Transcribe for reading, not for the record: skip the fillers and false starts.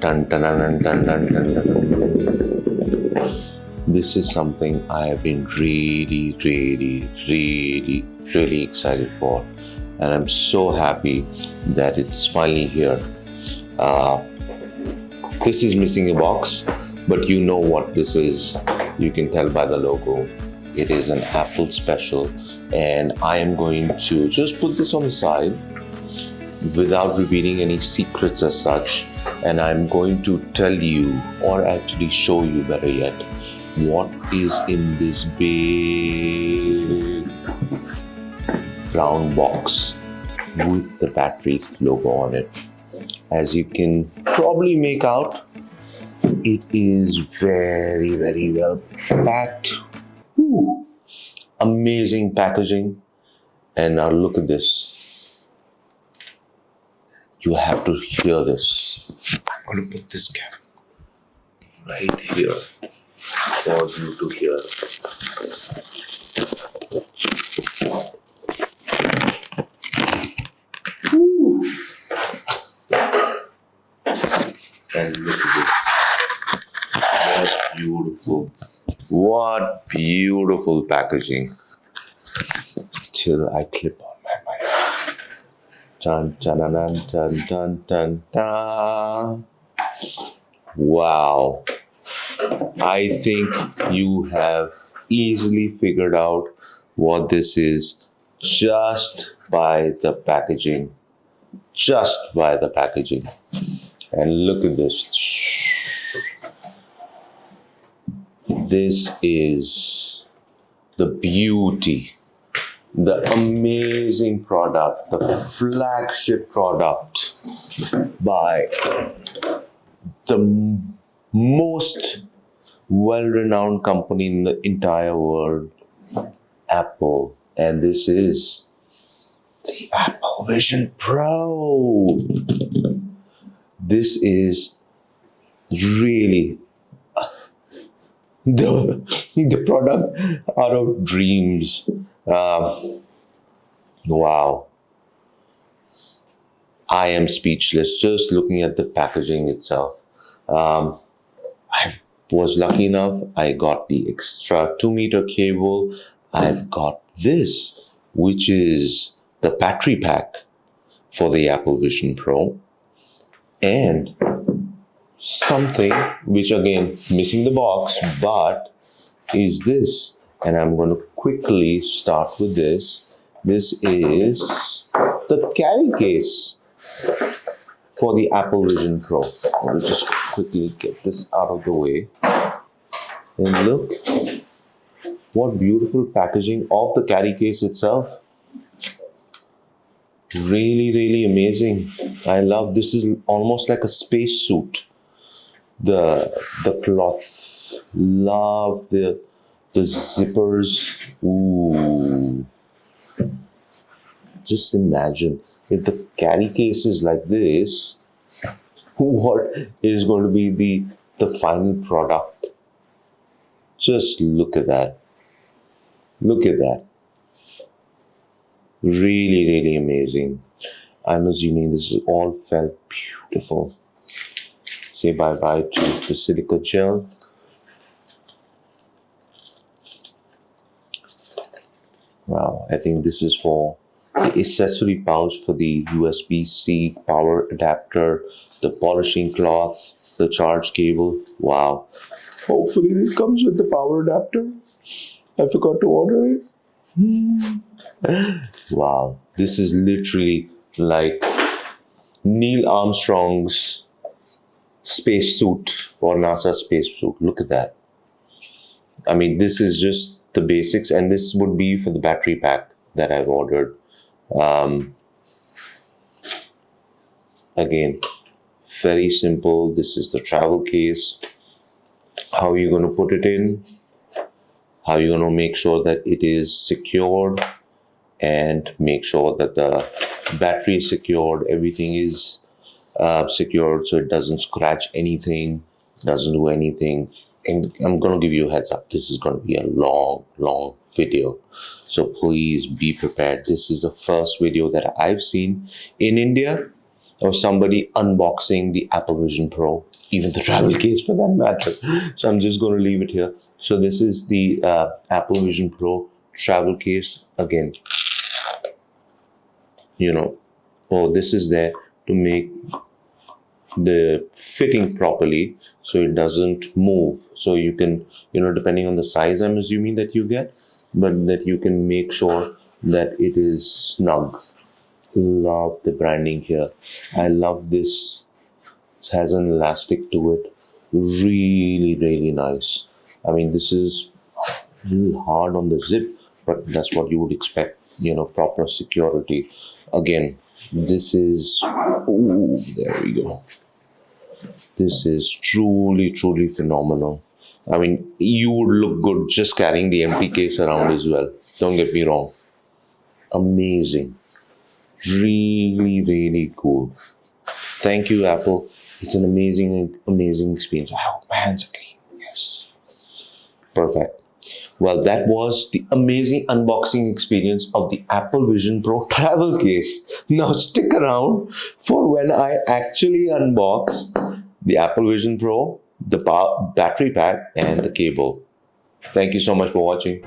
Dun, dun, dun, dun, dun, dun, dun. This is something I have been really excited for, and I'm so happy that it's finally here. This is missing a box, but you know what this is. You can tell by the logo. It is an Apple special, and I am going to just put this on the side without revealing any secrets as such, and I'm going to tell you, or actually show you better yet, what is in this big brown box with the battery logo on it. As you can probably make out, it is very well packed. Woo. Amazing packaging. And now look at this. You have to hear this. I'm going to put this cap right here for you to hear. Woo. And look at this. What beautiful packaging. Till I clip on my mic. Dun, dun, dun, dun, dun, dun, dun. Wow. I think you have easily figured out what this is just by the packaging. Just by the packaging. And look at this. This is the beauty, the amazing product, the flagship product by the most well-renowned company in the entire world, Apple. And this is the Apple Vision Pro. This is really the product out of dreams. Wow. I am speechless just looking at the packaging itself. I was lucky enough, I got the extra 2-meter cable. I've got this, which is the battery pack for the Apple Vision Pro. And something which, again, missing the box, but is this. And I'm going to quickly start with this. This is the carry case for the Apple Vision Pro. I'll just quickly get this out of the way. And look what beautiful packaging of the carry case itself. Really amazing. I love this. Is almost like a space suit. The cloth, love the zippers. Ooh. Just imagine if the carry case is like this, what is going to be the final product? Just look at that. Look at that. Really amazing. I'm assuming this is all felt beautiful. Say bye-bye to the silica gel. Wow, I think this is for the accessory pouch for the USB-C power adapter, the polishing cloth, the charge cable. Wow. Hopefully it comes with the power adapter. I forgot to order it. Wow, this is literally like Neil Armstrong's spacesuit or NASA spacesuit. Look at that. I mean, this is just the basics, and this would be for the battery pack that I've ordered. Again, very simple. This is the travel case. How are you going to put it in? How are you going to make sure that it is secured and make sure that the battery is secured, everything is secured so it doesn't scratch anything, doesn't do anything. And I'm going to give you a heads up. This is going to be a long video. So please be prepared. This is the first video that I've seen in India. of somebody unboxing the Apple Vision Pro, even the travel case for that matter. So I'm just going to leave it here. So this is the Apple Vision Pro travel case. Again, this is there to make the fitting properly so it doesn't move. So you can, depending on the size, I'm assuming that you get, but that you can make sure that it is snug. Love the branding here. I love this. It has an elastic to it. Really, really nice. I mean, this is a little hard on the zip, but that's what you would expect, proper security. Again, this is, there we go. This is truly, truly phenomenal. I mean, you would look good just carrying the empty case around as well. Don't get me wrong. Amazing. Really, really cool. Thank you, Apple. It's an amazing, amazing experience. I hope my hands are clean. Yes. Perfect. Well, that was the amazing unboxing experience of the Apple Vision Pro travel case. Now stick around for when I actually unbox the Apple Vision Pro, the battery pack, and the cable. Thank you so much for watching.